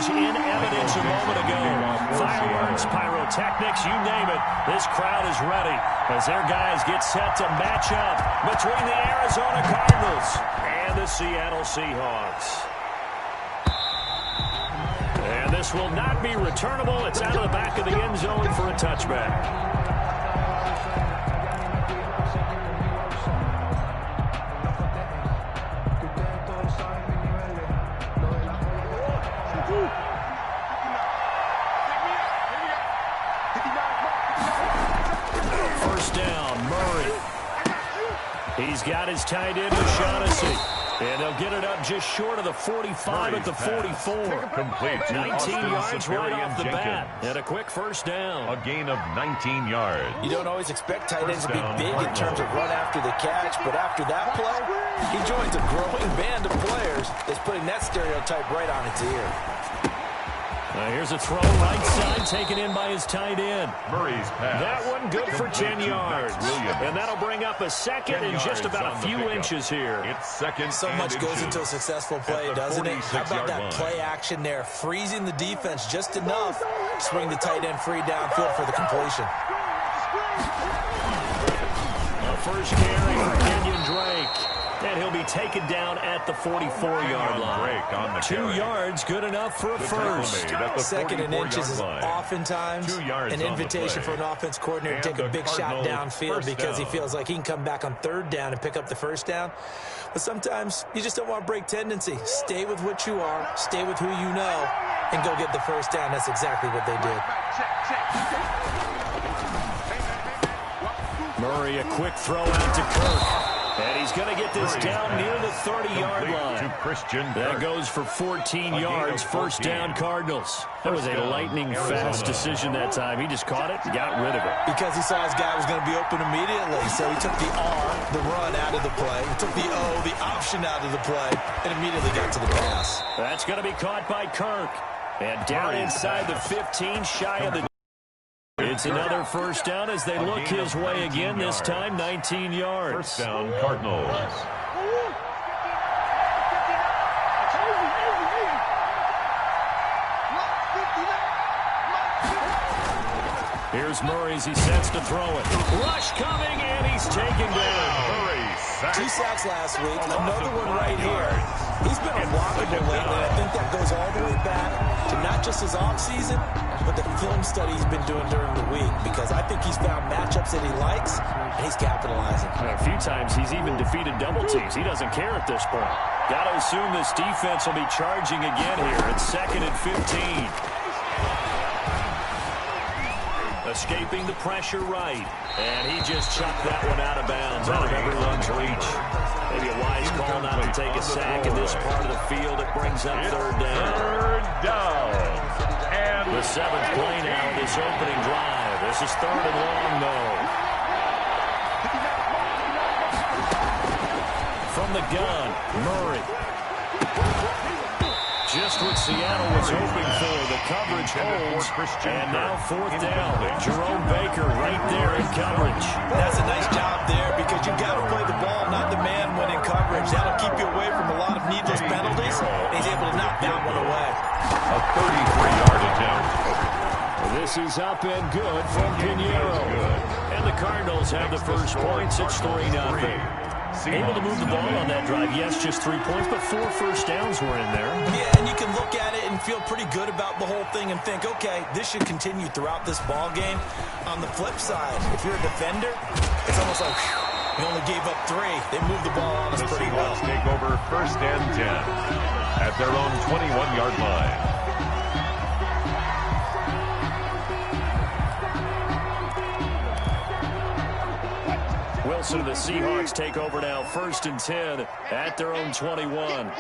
change in evidence a moment ago. Fireworks, pyrotechnics, you name it. This crowd is ready as their guys get set to match up between the Arizona Cardinals and the Seattle Seahawks. And this will not be returnable. It's out of the back of the end zone for a touchback. He's got his tight end, O'Shaughnessy. And they'll get it up just short of the 45 at the 44. Complete. 19 yards right off the bat. And a quick first down. A gain of 19 yards. You don't always expect tight ends to be big in terms of run after the catch, but after that play, he joins a growing band of players that's putting that stereotype right on its ear. Here's a throw right side taken in by his tight end. Murray's pass. That one good for 10 yards. And that'll bring up a second and just about a few inches here. It's second. So much goes into a successful play, doesn't it? How about that play action there? Freezing the defense just enough to swing the tight end free downfield for the completion. A first carry for Kenyon Drake. And he'll be taken down at the 44-yard line. 2 yards, good enough for a first. Second and inches is oftentimes an invitation for an offense coordinator to take a big shot downfield because he feels like he can come back on third down and pick up the first down. But sometimes you just don't want to break tendency. Stay with what you are, stay with who you know, and go get the first down. That's exactly what they did. Murray, a quick throw out to Kirk. And he's going to get this down near the 30-yard line. That goes for 14 yards, first down Cardinals. That was a lightning-fast decision that time. He just caught it and got rid of it. Because he saw his guy was going to be open immediately. So he took the R, the run, out of the play. He took the O, the option out of the play, and immediately got to the pass. That's going to be caught by Kirk. And down inside the 15, shy of the... It's another first down as they look his way again, this time 19 yards. First down, Cardinals. Here's Murray as he sets to throw it. Rush coming, and he's taken down. 2 sacks last week, another one right here. He's been unblockable lately, and I think that goes all the way back to not just his offseason, but the film study he's been doing during the week, because I think he's found matchups that he likes, and he's capitalizing. A few times he's even defeated double teams. He doesn't care at this point. Got to assume this defense will be charging again here. It's 2nd and 15. Escaping the pressure right. And he just chucked that one out of bounds, out of everyone's reach. Maybe a wise call not to take a sack in this part of the field. It brings up third down. Third down. And the 7th play now of this opening drive. This is 3rd and long, though. From the gun, Murray. Just what Seattle was hoping for. The coverage holds. And now 4th down. Jerome Baker right there in coverage. That's a nice job there because you've got to play the ball, not the man when in coverage. That'll keep you away from a lot of needless penalties. He's able to knock that one away. A 33-yard attempt. This is up and good from Pinheiro. And the Cardinals have the first points. It's 3-0. Able to move the ball on that drive. Yes, just 3 points, but 4 first downs were in there. Yeah, and you can look at it and feel pretty good about the whole thing and think, okay, this should continue throughout this ball game. On the flip side, if you're a defender, it's almost like, whew, we only gave up 3. They moved the ball on us pretty well. The Seahawks take over 1st and 10 at their own 21-yard line. Wilson and the Seahawks take over now, 1st and 10 at their own 21.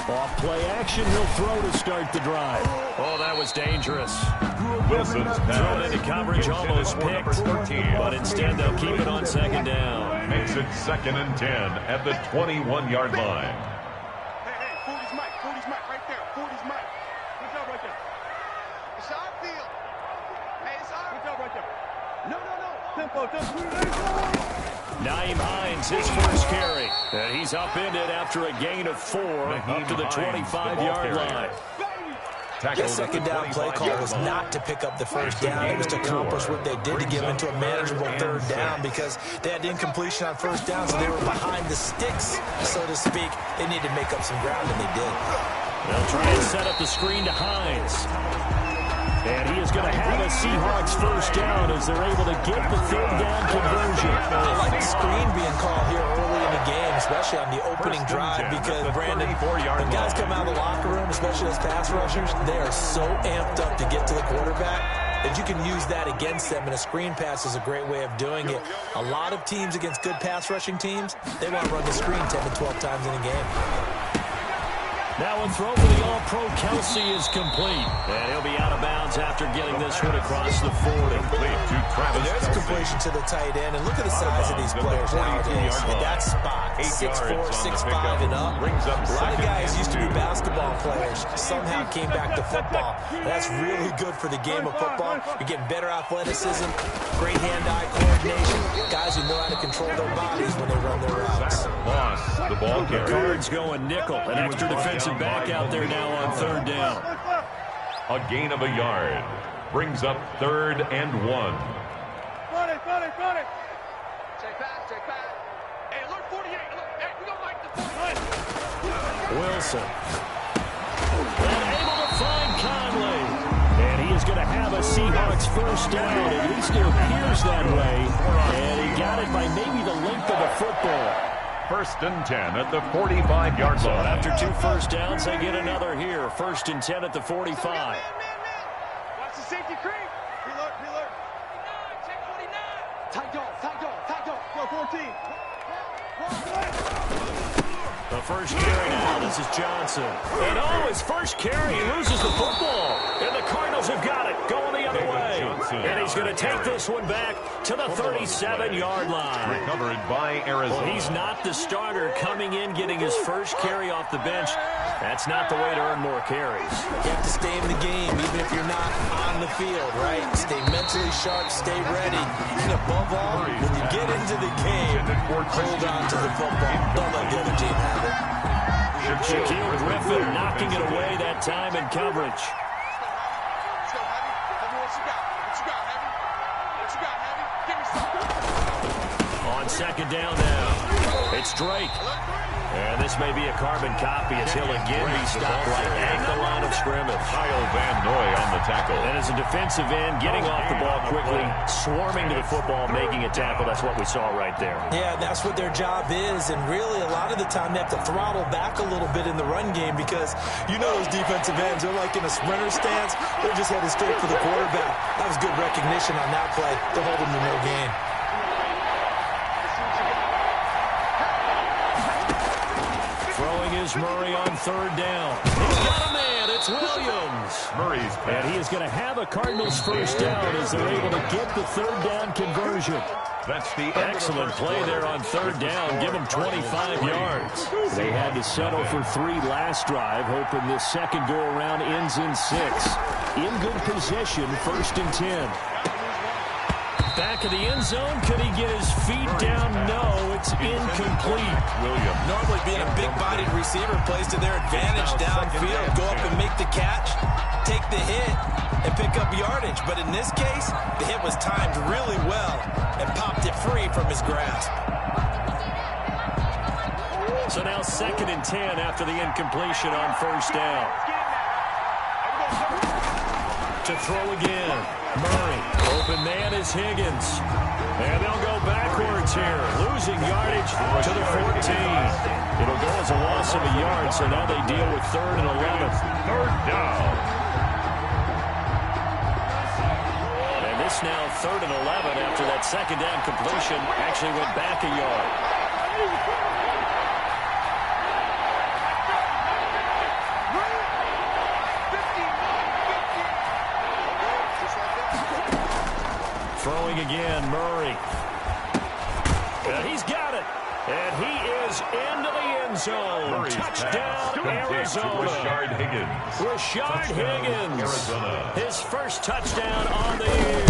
Off play action, he'll throw to start the drive. Oh, that was dangerous. Wilson's thrown into coverage, almost picked, but instead they'll keep it on 2nd down. Makes it 2nd and 10 at the 21-yard line. Hey, 40's Mike right there. 40's Mike. Good job right there. It's our field. Hey, it's our. Good job right there. No. Tempo. Nyheim Hines, his first carry. And he's upended after a gain of 4 up to the 25-yard line. The second down play call was not to pick up the first down. It was to accomplish what they did to get into a manageable third down because they had incompletion on first down, so they were behind the sticks, so to speak. They needed to make up some ground, and they did. They'll try and set up the screen to Hines. And he is going to have a Seahawks first down as they're able to get the third down conversion. I like the screen being called here early in the game, especially on the opening drive, because, Brandon, when guys come out of the locker room, especially as pass rushers, they are so amped up to get to the quarterback that you can use that against them, and a screen pass is a great way of doing it. A lot of teams against good pass rushing teams, they want to run the screen 10 to 12 times in a game. Now a throw for the All-Pro Kelsey is complete. And he'll be out of bounds after getting this one across the 40. There's a completion to the tight end. And look at the size of these players nowadays. At that spot, 6'4", 6'5", and up. A lot of guys used to be basketball players. Somehow came back to football. That's really good for the game of football. You're getting better athleticism, great hand-eye coordination. Guys who know how to control their bodies when they run their routes. The ball carrier. Cards going nickel. An extra defensive back out there now on third down. A gain of a yard brings up 3rd and 1. Run it. Check back. Hey, look, 48. Look, hey, we don't like the 48. Wilson. And able to find Conley. And he is going to have a Seahawks first down. At least it appears that way. And he got it by maybe the length of a football. 1st and 10 at the 45-yard So line. after 2 first downs, they get another here. 1st and 10 at the 45. Watch the safety creep. Reload. Check 49. Tight dog. Go 14. The first carry now. This is Johnson. And his first carry. He loses the football. And the Cardinals have got it. Going the other way. And he's going to take this one back to the 37-yard line. Recovered by Arizona. Well, he's not the starter coming in, getting his first carry off the bench. That's not the way to earn more carries. You have to stay in the game, even if you're not on the field, right? Stay mentally sharp, stay ready. And above all, when you get into the game, hold on to the football. Don't let the other team have it. Shaquille Griffin knocking it away that time in coverage. On second down now, it's Drake. And this may be a carbon copy as he'll again be stopped right at the line of scrimmage. Kyle Van Noy on the tackle. And as a defensive end, getting off the ball quickly, swarming to the football, making a tackle. That's what we saw right there. Yeah, that's what their job is. And really, a lot of the time, they have to throttle back a little bit in the run game because you know those defensive ends, they're like in a sprinter stance. They're just headed straight for the quarterback. That was good recognition on that play to hold him to no gain. Is Murray on third down. He's got a man. It's Williams. Murray's pass. And he is going to have a Cardinals first down as they're able to get the third down conversion. That's the excellent play there on third down. Give them 25 yards. They had to settle for 3 last drive, hoping this second go-around ends in 6. In good position, 1st and 10. Back of the end zone. Could he get his feet down? No, it's incomplete. Williams. Normally being a big-bodied receiver plays to their advantage downfield. Go up and make the catch, take the hit, and pick up yardage. But in this case, the hit was timed really well and popped it free from his grasp. So now 2nd and 10 after the incompletion on first down. To throw again. Murray. Open man is Higgins. And they'll go backwards here. Losing yardage to the 14. It'll go as a loss of a yard, so now they deal with 3rd and 11. 3rd down. And this now 3rd and 11 after that second down completion actually went back a yard. Throwing again, Murray. He's got it. And he is into the end zone. Touchdown, Arizona. Rashard Higgins. Arizona. His first touchdown on the year.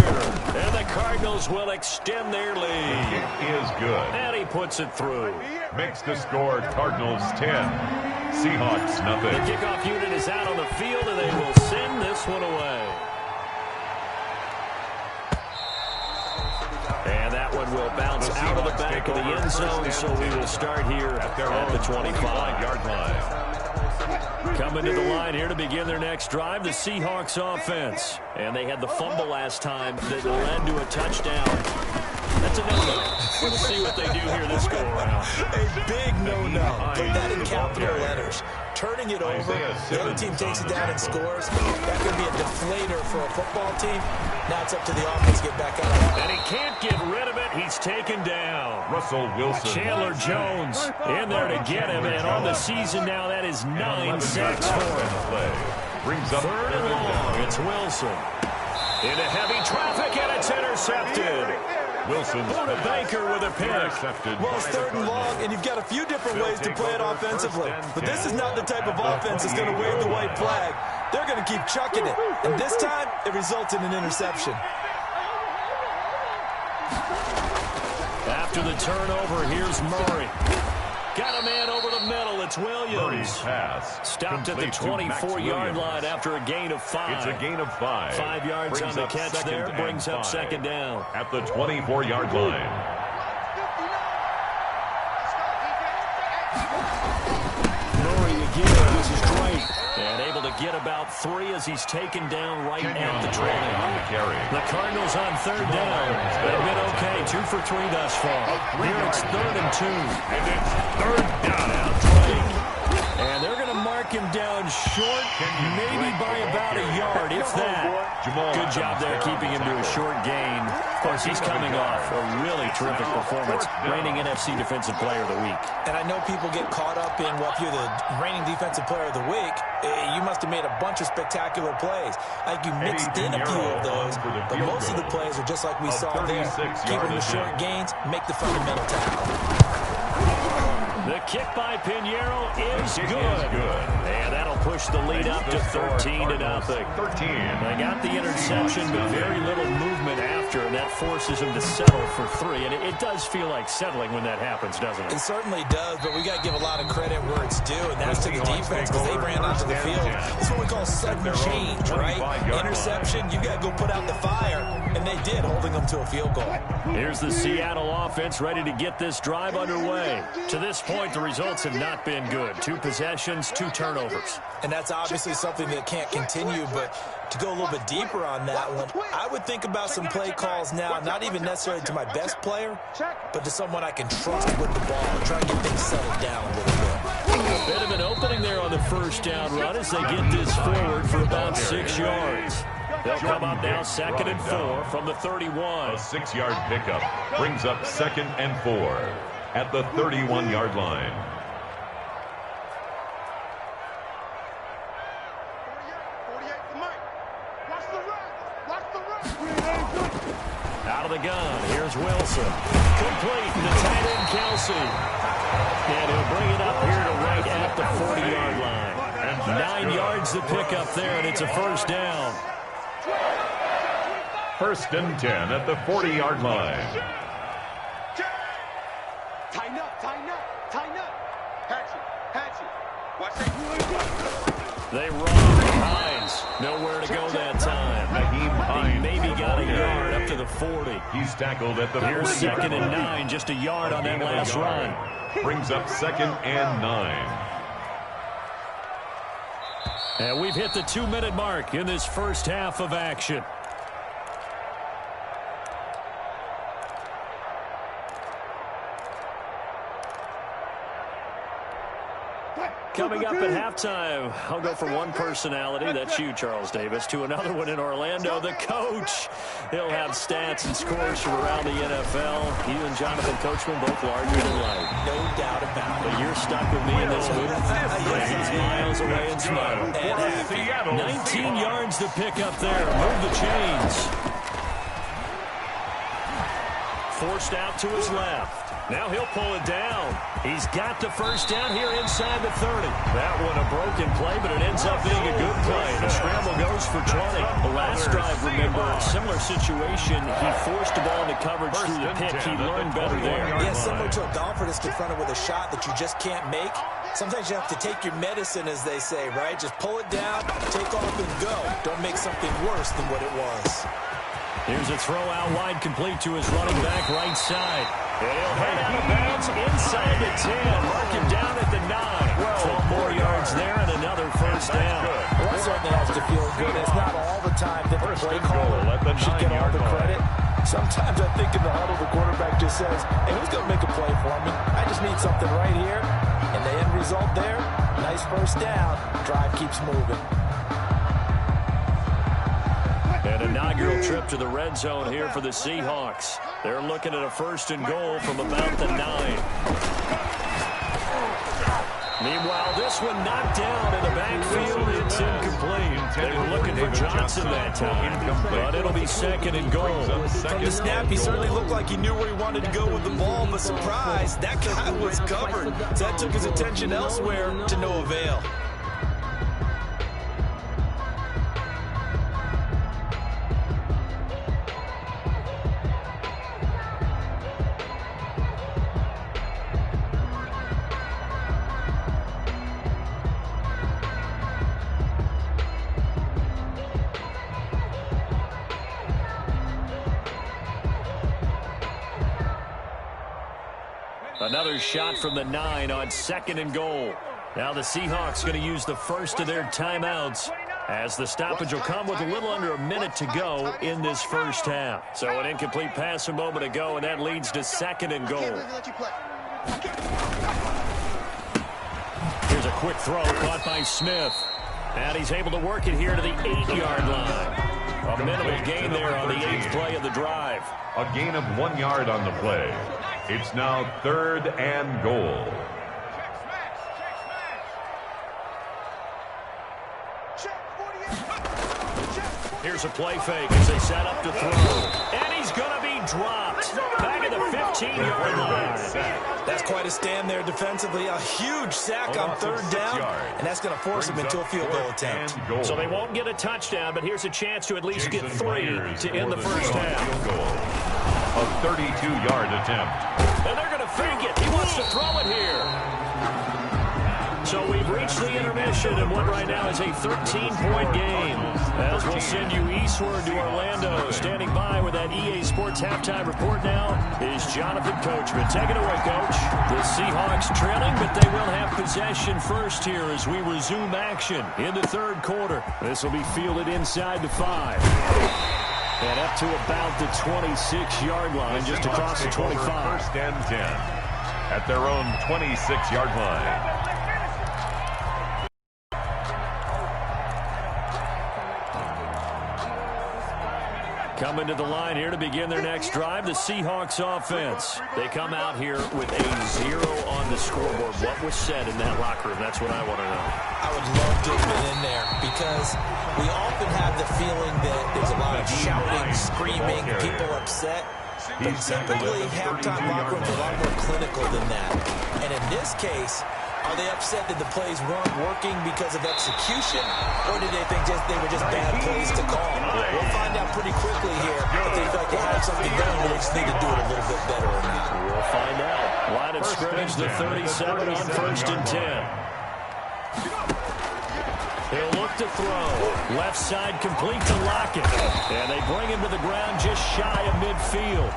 And the Cardinals will extend their lead. The kick is good. And he puts it through. Makes the score Cardinals 10. Seahawks nothing. The kickoff unit is out on the field, and they will send this one away. And that one will bounce out of the back of the end zone, so we will start here at the 25-yard line. Coming to the line here to begin their next drive, the Seahawks offense. And they had the fumble last time that led to a touchdown. That's a no-no. We'll see what they do here this go-around. A big no-no. Put that in capital letters. Turning it over, the other team takes it down and scores. That could be a deflator for a football team. Now it's up to the offense to get back out. And he can't get rid of it. He's taken down. Russell Wilson. Chandler Jones in there to get him. And on the season now, that is 9 sacks for him. Brings up third and long. It's Wilson. Into heavy traffic, and it's intercepted. Wilson's Buda Baker with a pick. Well, it's third and long, and you've got a few different ways to play it offensively. But this is not the type of offense that's going to wave the white flag. They're going to keep chucking it. And this time, it results in an interception. After the turnover, here's Murray. Got a man over the middle. It's Williams. Stopped at the 24-yard line after a gain of 5. It's a gain of 5. 5 yards on the catch there. Brings up second down. At the 24-yard line. Murray again. This is great. And able to get about 3 as he's taken down right at the 20. The Cardinals on third down. They've been okay. 2 for 3 thus far. Here it's third and 2. And it's third down. Now Drake. And they're going to mark him down short, maybe by about a yard, if that. Good job there keeping him to a short gain. Of course, he's coming off a really terrific performance, reigning NFC Defensive Player of the Week. And I know people get caught up in, well, if you're the reigning Defensive Player of the Week, you must have made a bunch of spectacular plays. I think you mixed in a few of those, but most of the plays are just like we saw there. Keep them to short gains, make the fundamental tackle. The kick by Pinheiro is good. And that'll push the lead up to 13-0. They got the interception, but very little movement after, and that forces them to settle for 3. And it does feel like settling when that happens, doesn't it? It certainly does, but we got to give a lot of credit where it's due, and that's to the defense because they ran onto the field. It's what we call sudden change, right? Interception, you got to go put out the fire, and they did, holding them to a field goal. Here's the Seattle offense ready to get this drive underway. To this point, the results have not been good. 2 possessions, 2 turnovers. And that's obviously something that can't continue, but to go a little bit deeper on that one, I would think about some play calls now, not even necessarily to my best player, but to someone I can trust with the ball and try and get things settled down a little bit. A bit of an opening there on the first down run as they get this forward for about 6 yards. They'll come up now 2nd and 4 from the 31. A 6-yard pickup brings up 2nd and 4 at the 31-yard line. Out of the gun, here's Wilson. Complete to tight end Kelsey. And he'll bring it up here to right at the 40-yard line. 9 yards to pick up there, and it's a first down. 1st and 10 at the 40-yard line. Tighten up, tighten up, tighten up. Hatchet, hatchet. Watch that. They run. Hines, nowhere to go that time. He maybe got a yard up to the 40. He's tackled at the 40. Here's 2nd and 9, just a yard on that last run. Brings up 2nd and 9. And we've hit the 2-minute mark in this first half of action. Coming up at halftime, I'll go from one personality, that's you, Charles Davis, to another one in Orlando, the coach. He'll have stats and scores from around the NFL. You and Jonathan Coachman both larger than life. No doubt about it. But you're stuck with me in this booth. He's miles away and smiling. And happy. 19 yards to pick up there. Move the chains. Forced out to his left. Now he'll pull it down. He's got the first down here inside the 30. That one a broken play, but it ends up being a good play. The scramble goes for 20. The last drive, remember, similar situation. He forced the ball into coverage through the pick. He learned better there. Yeah, similar to a golfer that's confronted with a shot that you just can't make. Sometimes you have to take your medicine, as they say, right? Just pull it down, take off, and go. Don't make something worse than what it was. Here's a throw out wide, complete to his running back right side. And he'll head out of bounds inside the 10. Mark him down at the 9. 12 more yards there and another first down. Well, that certainly has to feel good. It's not all the time that the play caller should get all the credit. Sometimes I think in the huddle, the quarterback just says, hey, who's going to make a play for me? I just need something right here. And the end result there, nice first down. Drive keeps moving. An inaugural trip to the red zone here for the Seahawks. They're looking at a first and goal from about the 9. Meanwhile, this one knocked down in the backfield. It's incomplete. They were looking for Johnson that time, but it'll be second and goal. From the snap, he certainly looked like he knew where he wanted to go with the ball, but surprise, that guy was covered. So that took his attention elsewhere to no avail. Another shot from the 9 on second and goal. Now the Seahawks going to use the first of their timeouts as the stoppage will come with a little under a minute to go in this first half. So an incomplete pass a moment ago, and that leads to second and goal. Here's a quick throw caught by Smith. And he's able to work it here to the 8-yard line. A minimal gain there on the 8th play of the drive. A gain of 1 yard on the play. It's now third and goal. Here's a play fake as they set up to throw. And he's going to be dropped. Back at the 15-yard line. That's quite a stand there defensively. A huge sack on third down. And that's going to force him into a field goal attempt. So they won't get a touchdown, but here's a chance to at least get 3 to end the first half. A 32-yard attempt. And they're going to fake it. He wants to throw it here. So we've reached the intermission, and what right now is a 13-point game. As we'll send you eastward to Orlando. Standing by with that EA Sports halftime report now is Jonathan Coachman. Take it away, Coach. The Seahawks trailing, but they will have possession first here as we resume action in the third quarter. This will be fielded inside the 5. And up to about the 26-yard line, just across the 25. First and 10 at their own 26-yard line. Coming to the line here to begin their next drive, the Seahawks offense. They come out here with a 0 on the scoreboard. What was said in that locker room? That's what I want to know. I would love to have been in there because we often have the feeling that there's a lot of shouting, screaming, people upset. But typically, halftime locker rooms are a lot more clinical than that. And in this case, are they upset that the plays weren't working because of execution, or did they think they were just bad plays to call? We'll find out pretty quickly here if they feel like they had something done, but they just need to do it a little bit better or not. We'll find out. Line of scrimmage, the 37 on first and 10. He'll look to throw. Left side complete to Lockett. And they bring him to the ground just shy of midfield.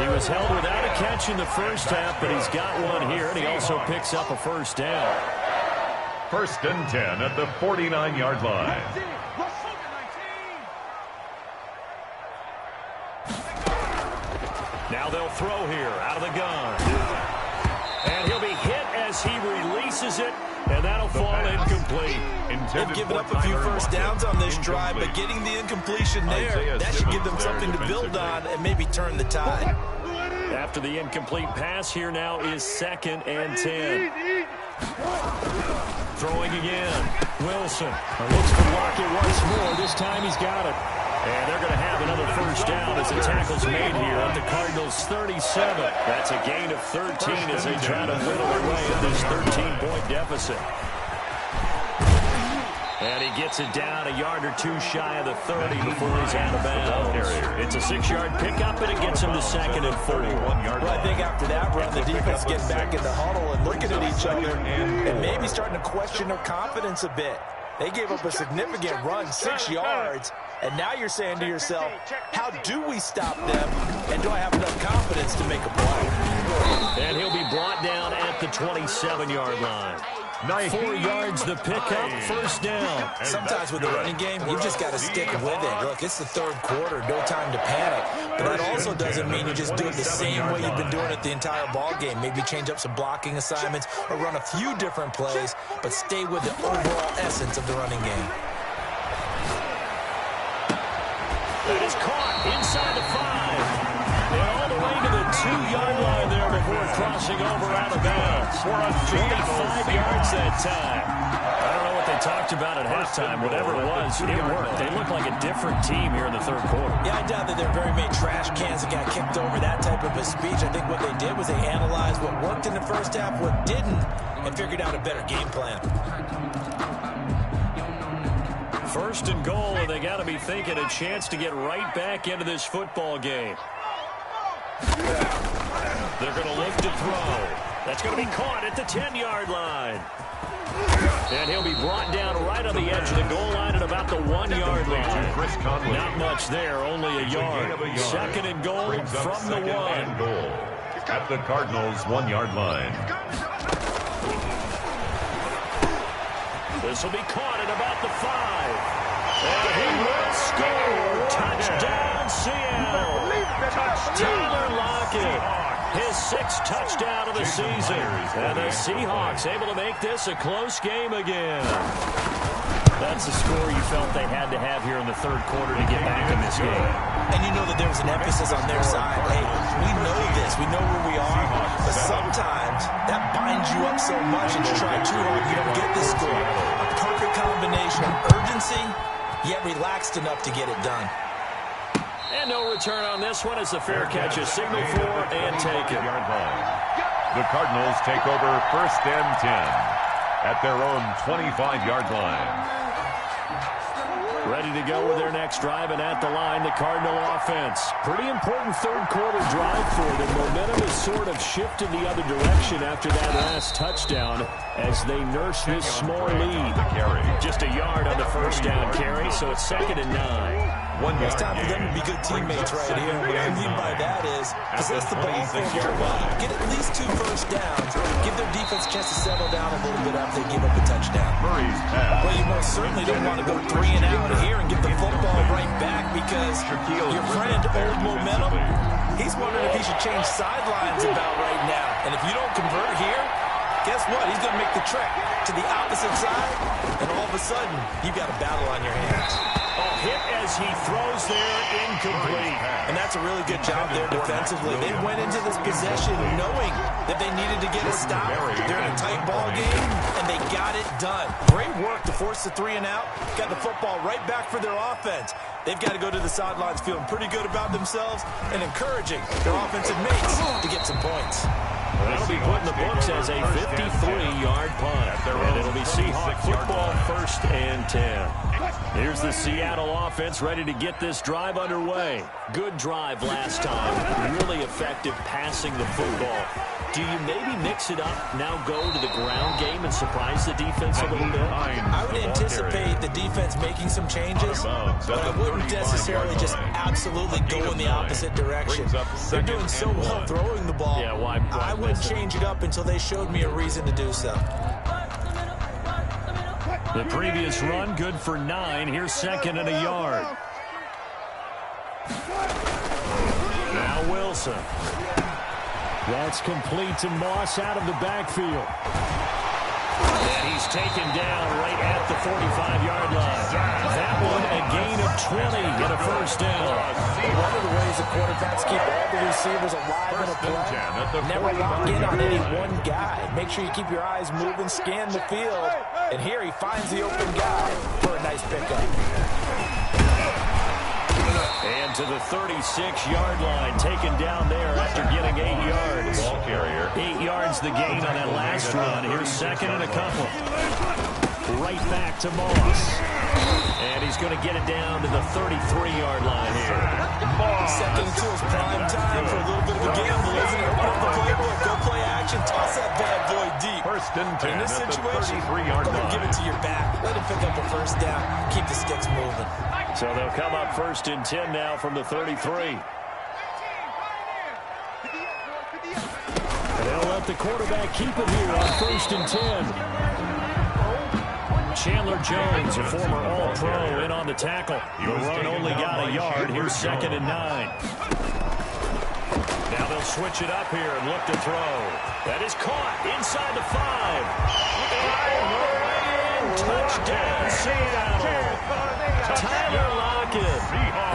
He was held without a catch in the first half, but he's got one here, and he also picks up a first down. First and 10 at the 49-yard line. Now they'll throw here out of the gun. And he'll be hit as he releases it, and that'll fall incomplete. They've given up a few first downs on this drive, but getting the incompletion there, that should give them something to build on and maybe turn the tide. After the incomplete pass, here now is second and 10. Throwing again. Wilson looks for Lockett once more. This time he's got it. And they're going to have another first down as the tackle's made here at the Cardinals' 37. That's a gain of 13 as they try to whittle away at this 13-point deficit. And he gets it down a yard or two shy of the 30 before he's out of bounds. It's a 6-yard pickup, and it gets him to 2nd and 4. Well, I think after that run, the defense gets back in the huddle and looking at each other and maybe starting to question their confidence a bit. They gave up a significant run, 6 yards, and now you're saying to yourself, how do we stop them, and do I have enough confidence to make a play? And he'll be brought down at the 27-yard line. 4 yards to pick up, first down. Sometimes with the running game, you've just got to stick with it. Look, it's the third quarter, no time to panic. But that also doesn't mean you just do it the same way you've been doing it the entire ball game. Maybe change up some blocking assignments or run a few different plays, but stay with the overall essence of the running game. That is caught inside the 5. And all the way to the 2-yard line there before crossing over out of bounds. 25 yards that time. I don't know what they talked about at halftime. Whatever it was, it worked. They look like a different team here in the third quarter. Yeah, I doubt that they're very many trash cans that got kicked over, that type of a speech. I think what they did was they analyzed what worked in the first half, what didn't, and figured out a better game plan. First and goal, and they got to be thinking a chance to get right back into this football game. They're going to look to throw. That's going to be caught at the 10-yard line. And he'll be brought down right on the edge of the goal line at about the 1-yard line. Not much there, only a yard. 2nd and goal from the 1. At the Cardinals' 1-yard line. This will be caught at about the 5. And he will score. Touchdown, Seattle. Tyler Lockett, his 6th touchdown of the season. And the Seahawks able to make this a close game again. That's the score you felt they had to have here in the third quarter to get back in this game. And you know that there was an emphasis on their side. Hey, we know this. We know where we are. But sometimes that binds you up so much and you try too hard, you don't get the score. A perfect combination of urgency, yet relaxed enough to get it done. And no return on this one as the fair catch is signaled for and taken. The Cardinals take over 1st and 10 at their own 25-yard line. Ready to go with their next drive, and at the line, the Cardinal offense. Pretty important third quarter drive for them. Momentum has sort of shifted the other direction after that last touchdown as they nurse this small lead. Just a yard on the first down carry, so it's 2nd and 9. It's time for them to be good teammates right here. What I mean by that is possess the ball for a while, get at least 2 first downs, give their defense a chance to settle down a little bit after they give up a touchdown. Well, you most certainly don't want to go 3 and out here and get the football right back because your friend, Old Momentum, he's wondering if he should change sidelines about right now. And if you don't convert here, guess what? He's going to make the trek to the opposite side, and all of a sudden, you've got a battle on your hands. Hit as he throws there, incomplete. And that's a really good job there defensively. They went into this possession knowing that they needed to get a stop. They're in a tight ball game, and they got it done. Great work to force the 3 and out. Got the football right back for their offense. They've got to go to the sidelines feeling pretty good about themselves and encouraging their offensive mates to get some points. That'll be put in the books as a 53-yard punt. And it'll be Seahawk football, 1st and 10. Here's the Seattle offense ready to get this drive underway. Good drive last time. Really effective passing the football. Do you maybe mix it up, now go to the ground game and surprise the defense a little bit? I would anticipate the defense making some changes, but I wouldn't necessarily just absolutely go in the opposite direction. They're doing so well throwing the ball. Yeah, why I wouldn't change it up until they showed me a reason to do so. The previous run, good for 9. Here's 2nd and a yard. Now Wilson. That's complete to Moss out of the backfield. And he's taken down right at the 45-yard line. That one a gain of 20 and a first down. One of the ways the quarterbacks keep all the receivers alive in a play, never lock in on any one guy. Make sure you keep your eyes moving, scan the field. And here he finds the open guy for a nice pickup. And to the 36-yard line, taken down there after getting 8 yards. Ball carrier. 8 yards the gain on that last run. Here's second and a couple. Right back to Moss. And he's going to get it down to the 33-yard line here. Second and 2 is prime time for a little bit of a gamble, isn't it? Open up the playbook, go play action, toss that bad boy deep. First and 10 in this at the situation, 33-yard line. give it to your back. Let him pick up a first down. Keep the sticks moving. So they'll come up first and 10 now from the 33. And they'll let the quarterback keep it here on first and 10. Chandler Jones, a former All-Pro, in on the tackle. The run only got a yard. Here's second and 9. Now they'll switch it up here and look to throw. That is caught inside the 5. And touchdown, Seattle. Tyler Lockett,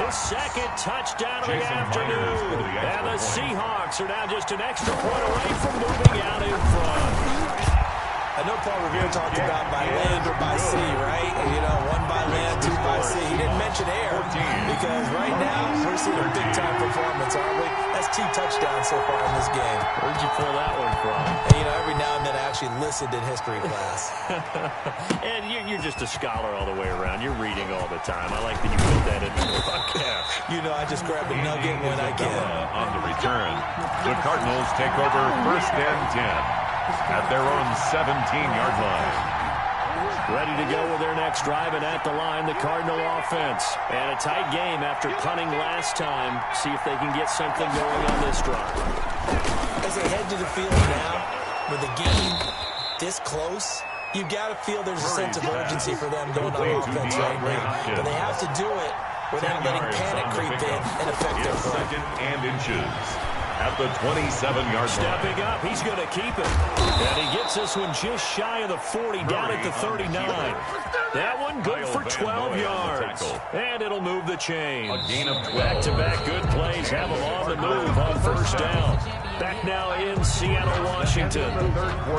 his second touchdown of the afternoon. And the Seahawks are now just an extra point away from moving out in front. I know Paul Revere talked about by land or by sea, right? You know, 1 by land, 2 by sea. He didn't mention air because right now we're seeing a big-time performance, aren't we? That's 2 touchdowns so far in this game. Where'd you pull that one from? And, you know, every now and then I actually listened in history class. And you're just a scholar all the way around. You're reading all the time. I like that you put that in the podcast. You know, I just grab a nugget when I can. On the return, the Cardinals take over first and 10. At their own 17-yard line. Ready to go with their next drive, and at the line, the Cardinal offense. And a tight game after punting last time. See if they can get something going on this drive. As they head to the field now, with the game this close, you've got to feel there's a sense of urgency for them going on offense right now. But they have to do it without letting panic creep in and affect their play. Second and inches. At the 27-yard line. Stepping up, he's going to keep it. And he gets this one just shy of the 40, down at the 39. That one good for 12 yards. And it'll move the chains. A gain of 12. Back-to-back good plays have them on the move on first down. Back now in Seattle, Washington.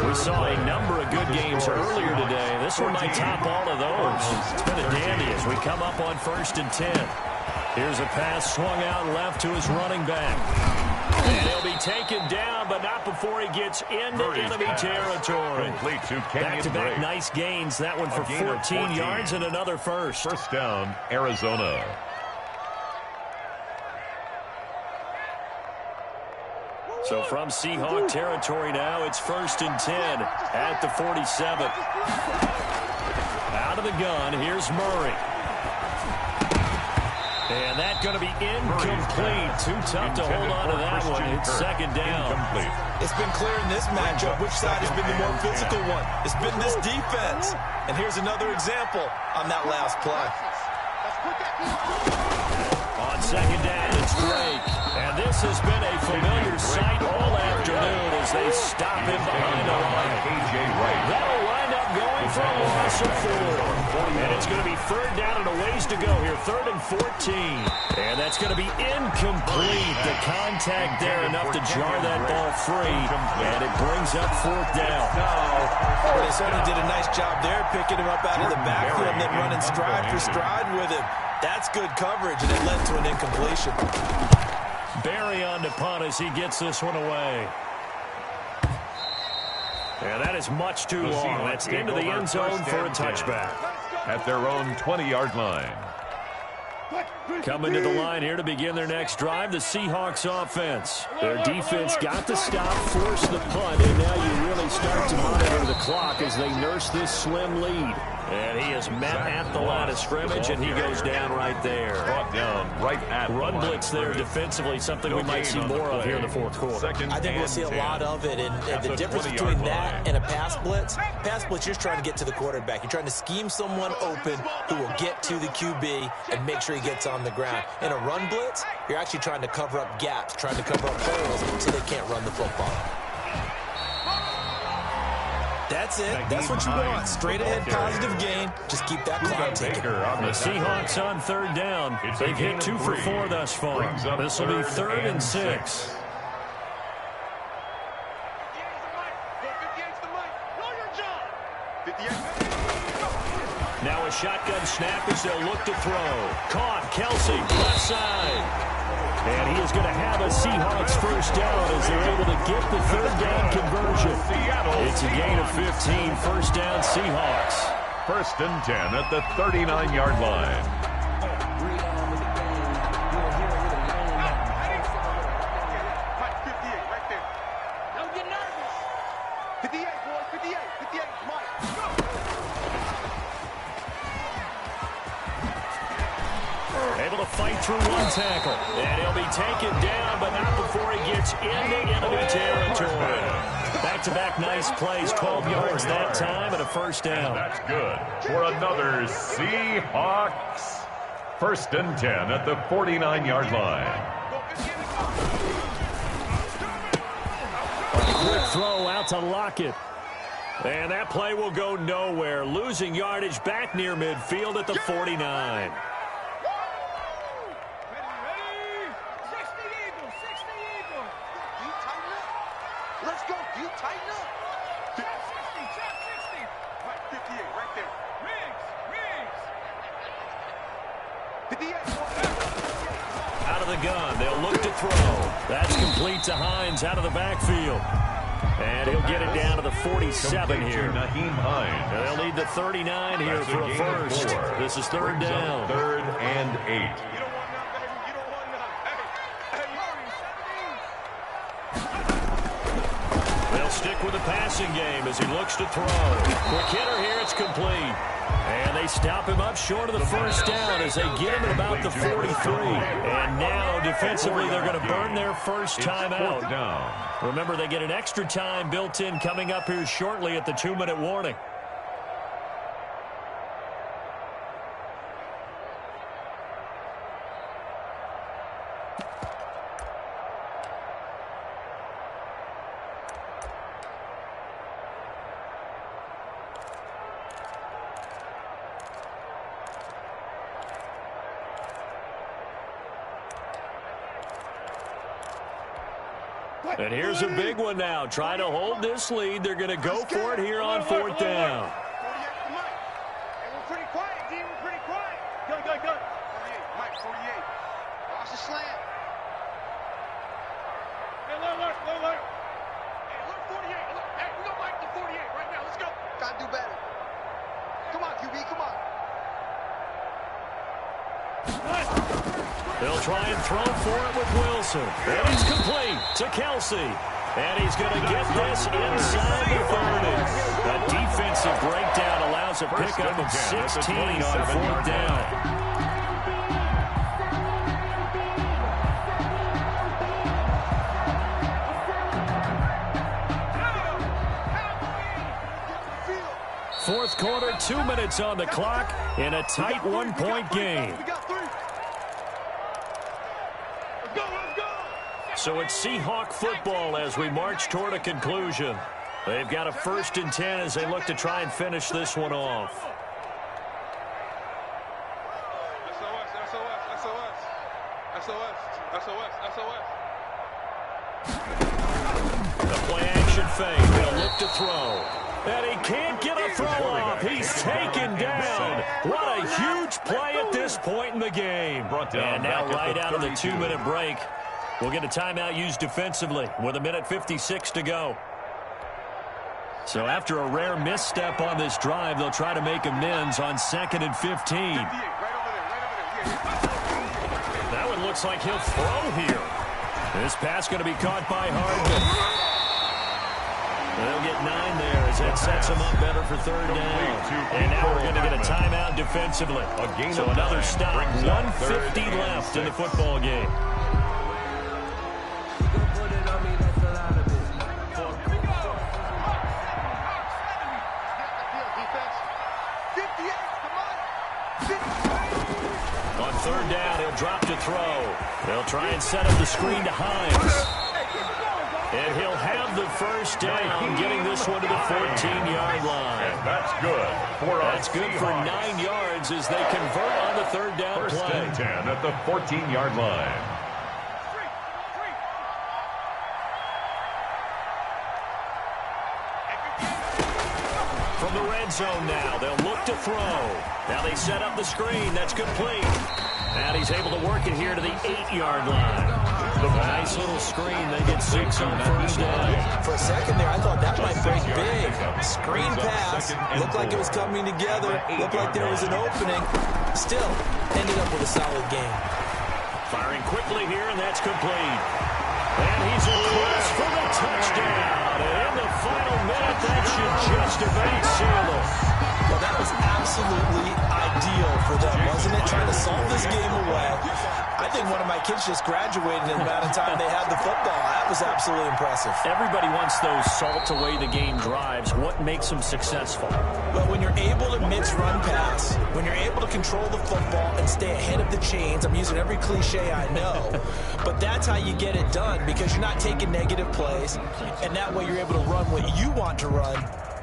We saw a number of good games earlier today. This one might top all of those. It's been a dandy as we come up on first and 10. Here's a pass swung out left to his running back. And he'll be taken down, but not before he gets into enemy territory. Back-to-back nice gains. That one for 14 yards and another first. First down, Arizona. So from Seahawk territory now, it's first and 10 at the 47. Out of the gun, here's Murray. And that's going to be incomplete. Too tough to hold on to that one. It's second down. It's been clear in this matchup which side has been the more physical one. It's been this defense. And here's another example on that last play. On second down, it's Drake. And this has been a familiar sight all afternoon as they stop him behind the line. That'll wind up going for a loss of 4. And it's going to be third down and a ways to go here. Third and 14. And that's going to be incomplete. The contact there enough to jar that ball free. And it brings up fourth down. Well, they certainly did a nice job there, picking him up out of the backfield and then running stride for stride with him. That's good coverage, and it led to an incompletion. Barry on the punt as he gets this one away. Yeah, that is much too long. That's into the end zone for a touchback. At their own 20-yard line. Coming to the line here to begin their next drive, the Seahawks offense. Their defense got the stop, forced the punt, and now you really start to monitor the clock as they nurse this slim lead. And he is met at the line of scrimmage, and he goes down right there. Brought down right at Run blitz there defensively, something we might see more of here in the fourth quarter. I think we'll see a lot of it, and the difference between that and a pass blitz, you're just trying to get to the quarterback. You're trying to scheme someone open who will get to the QB and make sure he gets on the ground. In a run blitz, you're actually trying to cover up gaps, trying to cover up holes so they can't run the football. That's it. That's what you want. Straight ahead, positive gain. Just keep that clock ticking. The Seahawks on third down. They've hit 2 for 4 thus far. This will be third and 6. Now a shotgun snap as they'll look to throw. Caught. Kelsey, left side. And he is going to have a Seahawks first down as they're able to get the third down conversion. It's a gain of 15, first down Seahawks. 1st and 10 at the 39-yard line. Able to fight through one tackle. And he'll be taken down, but not before he gets into enemy territory. Back-to-back nice plays, 12 yards that time, and a first down. That's good for another Seahawks. 1st and 10 at the 49-yard line. A quick throw out to Lockett. And that play will go nowhere. Losing yardage back near midfield at the 49. Out of the gun, they'll look to throw. That's complete to Hines out of the backfield. And he'll get it down to the 47 here. They'll need the 39 here for a first. This is third down. 3rd and 8. They'll stick with the passing game as he looks to throw. Quick hitter here, it's complete. And they stop him up short of the first down as they get him at about the 43. And now, defensively, they're going to burn their first time out. Remember, they get an extra time built in coming up here shortly at the 2-minute warning. And here's a big one now. Trying to hold this lead. They're going to go for it here on 4th down. We're pretty quiet, D. We're pretty quiet. Go. 48. Mike, 48. Watch the slant. Hey, look. Hey, look, 48. Look. Hey, we don't like the 48 right now. Let's go. Gotta do better. Come on, QB. Come on. They'll try and throw for it with Wilson. And it's complete to Kelsey. And he's going to get this inside the 30. A defensive breakdown allows a pickup of 16 on 4th down. Fourth quarter, 2 minutes on the clock in a tight 1-point game. So it's Seahawk football as we march toward a conclusion. They've got a 1st and 10 as they look to try and finish this one off. The play action fake. They'll look to throw. And he can't get a throw off. He's taken down. What a huge play at this point in the game. And now right out of the 2-minute break, we'll get a timeout used defensively with 1:56 to go. So after a rare misstep on this drive, they'll try to make amends on 2nd and 15. That one looks like he'll throw here. This pass going to be caught by Hardman. They'll get 9 there as that sets them up better for 3rd down. And now we're going to get a timeout defensively. So another stop, 1:50 left in the football game. On 3rd down, he'll drop to throw. They'll try and set up the screen to Hines. And he'll have the first down, getting this one to the 14-yard line. And that's good for That's good for 9 yards as they convert on the 3rd down play. 1st and 10 at the 14-yard line. From the red zone now, they'll look to throw. Now they set up the screen. That's complete. And he's able to work it here to the 8-yard line. A nice little screen. They get 6 on first down. For a second there, I thought that might break big. Screen pass. Looked like it was coming together. Looked like there was an opening. Still, ended up with a solid game. Firing quickly here, and that's complete. And he's across for the touchdown. And in the final minute, that should just about seal it. Well, that was absolutely ideal for them, wasn't it? Trying to solve this game away. I think one of my kids just graduated in the amount of time they had the football. That was absolutely impressive. Everybody wants those salt away the game drives. What makes them successful? Well, when you're able to mix run pass, when you're able to control the football and stay ahead of the chains, I'm using every cliche I know, but that's how you get it done because you're not taking negative plays, and that way you're able to run what you want to run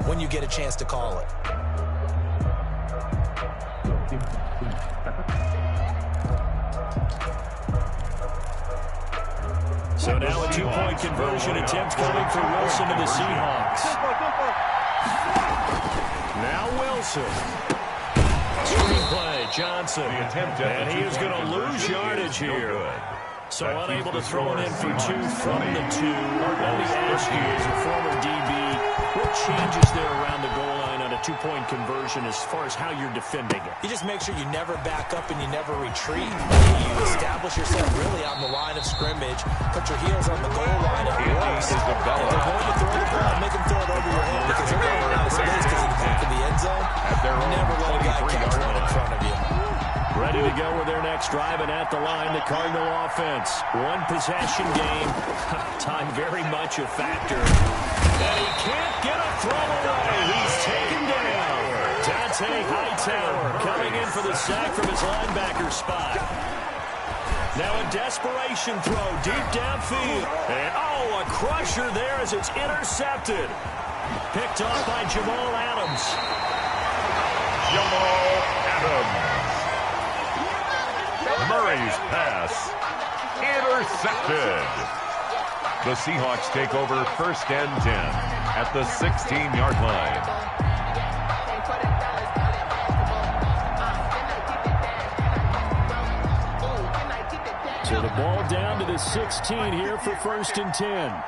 when you get a chance to call it. So now a 2-point conversion attempt coming for Wilson to the Seahawks. Now Wilson. Screenplay, Johnson. And he is going to lose yardage here. So unable to throw it in for 2 from the 2. Let me ask you, as a former DB, what changes there around the goal line on a 2-point conversion as far as how you're defending it? You just make sure you never back up and you never retreat. You establish yourself really on the line of scrimmage, put your heels on the goal line at worst. If they're going to throw the ball, make them throw it over your head because they're going to run out of space because of the back of the end zone. Never let a guy catch one in front of you. Ready to go with their next drive, and at the line, the Cardinal offense. 1 possession game. Time very much a factor. And he can't get a throw away. He's taken down. Dante Hightower coming in for the sack from his linebacker spot. Now a desperation throw deep downfield. And, a crusher there as it's intercepted. Picked off by Jamal Adams. Jamal Adams. Murray's pass intercepted. The Seahawks take over 1st and 10 at the 16-yard line. So the ball down to the 16 here for 1st and 10.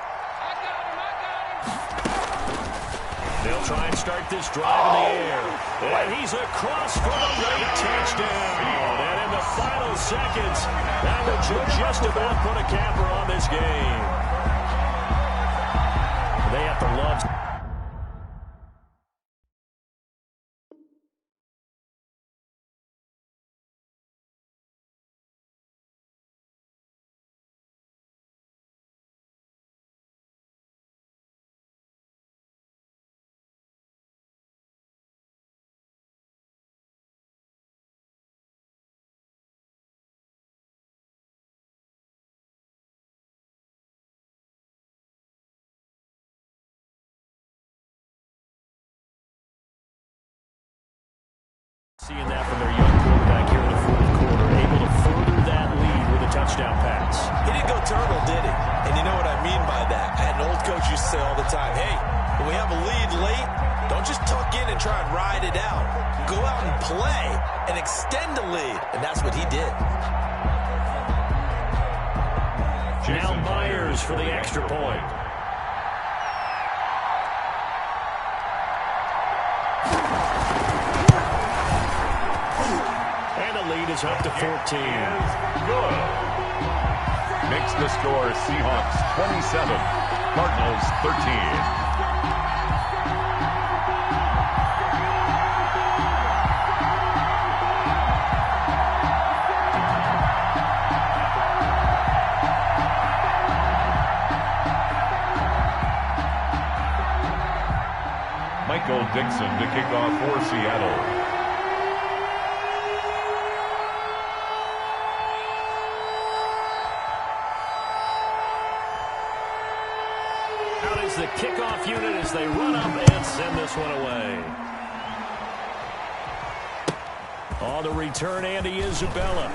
They'll try and start this drive in the air. And he's across for the late touchdown. And in the final seconds, that will just about put a capper on this game. They have to love. Seeing that from their young quarterback here in the 4th quarter, able to further that lead with a touchdown pass. He didn't go turtle, did he? And you know what I mean by that. I had an old coach used to say all the time, hey, when we have a lead late, don't just tuck in and try and ride it out. Go out and play and extend the lead. And that's what he did. Now Myers for the extra point. Lead is up to 14. Good. Makes the score Seahawks 27, Cardinals 13. Michael Dixon to kick off for Seattle. The kickoff unit as they run up and send this one away. On the return, Andy Isabella.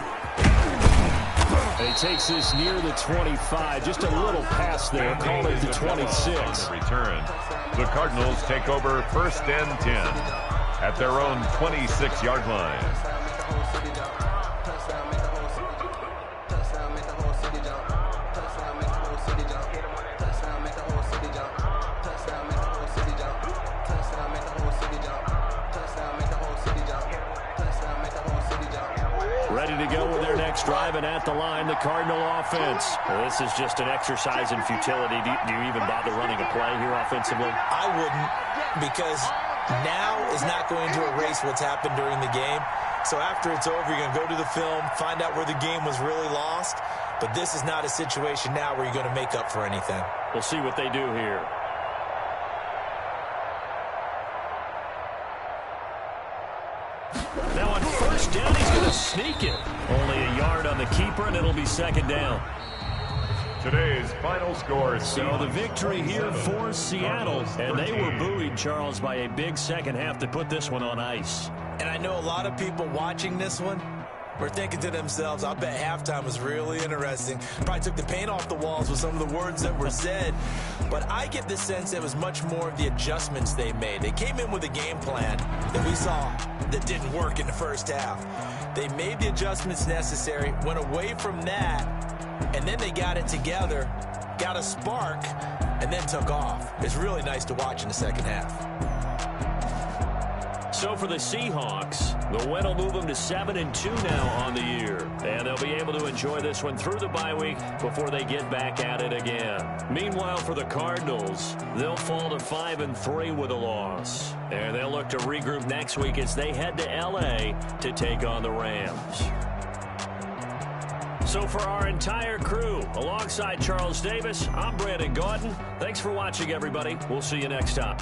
He takes this near the 25. Just a little pass there. Call it the 26. Return. The Cardinals take over 1st and 10 at their own 26-yard line. Ready to go with their next drive, and at the line, the Cardinal offense. Well, this is just an exercise in futility. Do you even bother running a play here offensively? I wouldn't, because now is not going to erase what's happened during the game. So after it's over, you're going to go to the film, find out where the game was really lost. But this is not a situation now where you're going to make up for anything. We'll see what they do here. Now on 1st down, he's going to sneak it. Only a yard on the keeper, and it'll be 2nd down. Today's final score. So the victory here for Seattle. And they were buoyed, Charles, by a big second half to put this one on ice. And I know a lot of people watching this one were thinking to themselves, I bet halftime was really interesting. Probably took the paint off the walls with some of the words that were said. But I get the sense it was much more of the adjustments they made. They came in with a game plan that we saw that didn't work in the first half. They made the adjustments necessary, went away from that, and then they got it together, got a spark, and then took off. It's really nice to watch in the second half. So for the Seahawks, the win will move them to 7-2 now on the year. And they'll be able to enjoy this one through the bye week before they get back at it again. Meanwhile, for the Cardinals, they'll fall to 5-3 with a loss. And they'll look to regroup next week as they head to L.A. to take on the Rams. So for our entire crew, alongside Charles Davis, I'm Brandon Gaudin. Thanks for watching, everybody. We'll see you next time.